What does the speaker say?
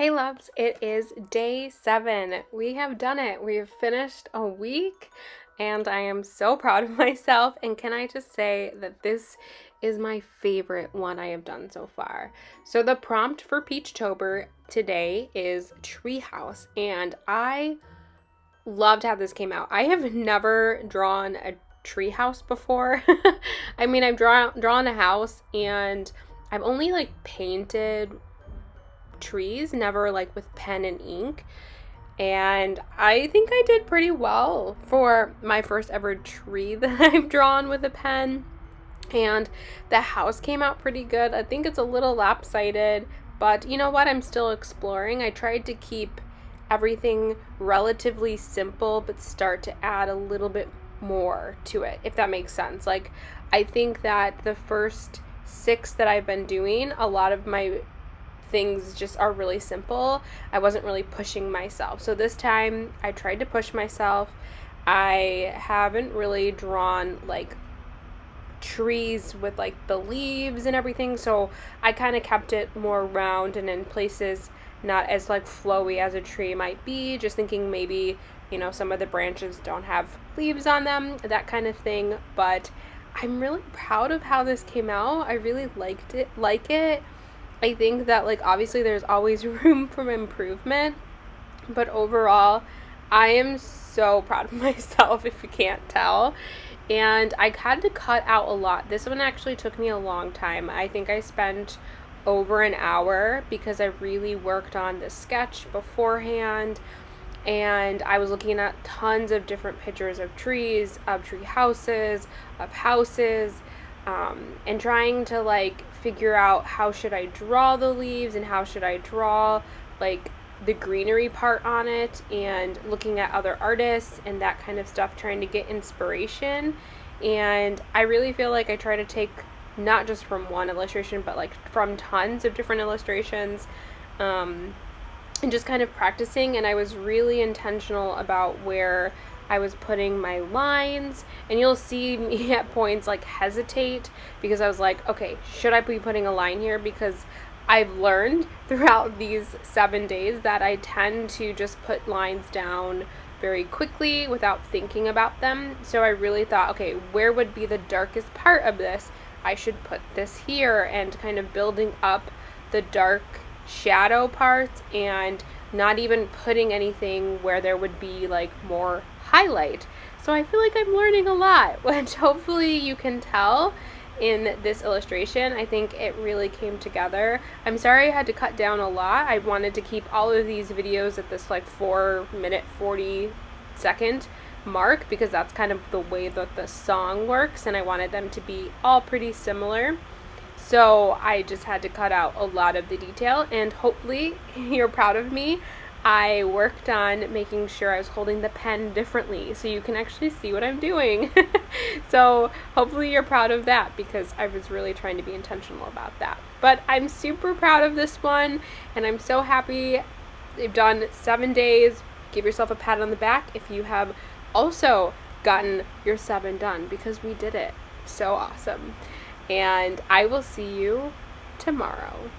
Hey loves, it is day 7. We have done it. We have finished a week and I am so proud of myself. And can I just say that this is my favorite one I have done so far. So the prompt for Peachtober today is Treehouse, and I loved how this came out. I have never drawn a treehouse before. I mean, I've drawn a house and I've only painted trees, never with pen and ink, and I think I did pretty well for my first ever tree that I've drawn with a pen. And the house came out pretty good. I think it's a little lopsided, but you know what, I'm still exploring. I tried to keep everything relatively simple but start to add a little bit more to it, if that makes sense. I think that the first 6 that I've been doing, a lot of my things just are really simple. I wasn't really pushing myself. So this time I tried to push myself. I haven't really drawn trees with the leaves and everything, so I kind of kept it more round and in places not as flowy as a tree might be, just thinking maybe some of the branches don't have leaves on them, that kind of thing. But I'm really proud of how this came out. I really like it. I think that obviously there's always room for improvement, but overall I am so proud of myself, if you can't tell. And I had to cut out a lot. This one actually took me a long time. I think I spent over an hour because I really worked on the sketch beforehand, and I was looking at tons of different pictures of trees, of tree houses, of houses, and trying to figure out how should I draw the leaves and how should I draw the greenery part on it, and looking at other artists and that kind of stuff, trying to get inspiration. And I really feel I try to take not just from one illustration but from tons of different illustrations, and just kind of practicing. And I was really intentional about where I was putting my lines, and you'll see me at points hesitate because I was okay, should I be putting a line here? Because I've learned throughout these 7 days that I tend to just put lines down very quickly without thinking about them. So I really thought, okay, where would be the darkest part of this? I should put this here, and kind of building up the dark shadow parts and not even putting anything where there would be more highlight. So I feel I'm learning a lot, which hopefully you can tell in this illustration. I think it really came together. I'm sorry I had to cut down a lot. I wanted to keep all of these videos at this 4-minute 40-second mark because that's kind of the way that the song works, and I wanted them to be all pretty similar. So I just had to cut out a lot of the detail, and hopefully you're proud of me. I worked on making sure I was holding the pen differently so you can actually see what I'm doing. So hopefully you're proud of that, because I was really trying to be intentional about that. But I'm super proud of this one, and I'm so happy. They've done 7 days. Give yourself a pat on the back if you have also gotten your 7 done, because we did it. So awesome. And I will see you tomorrow.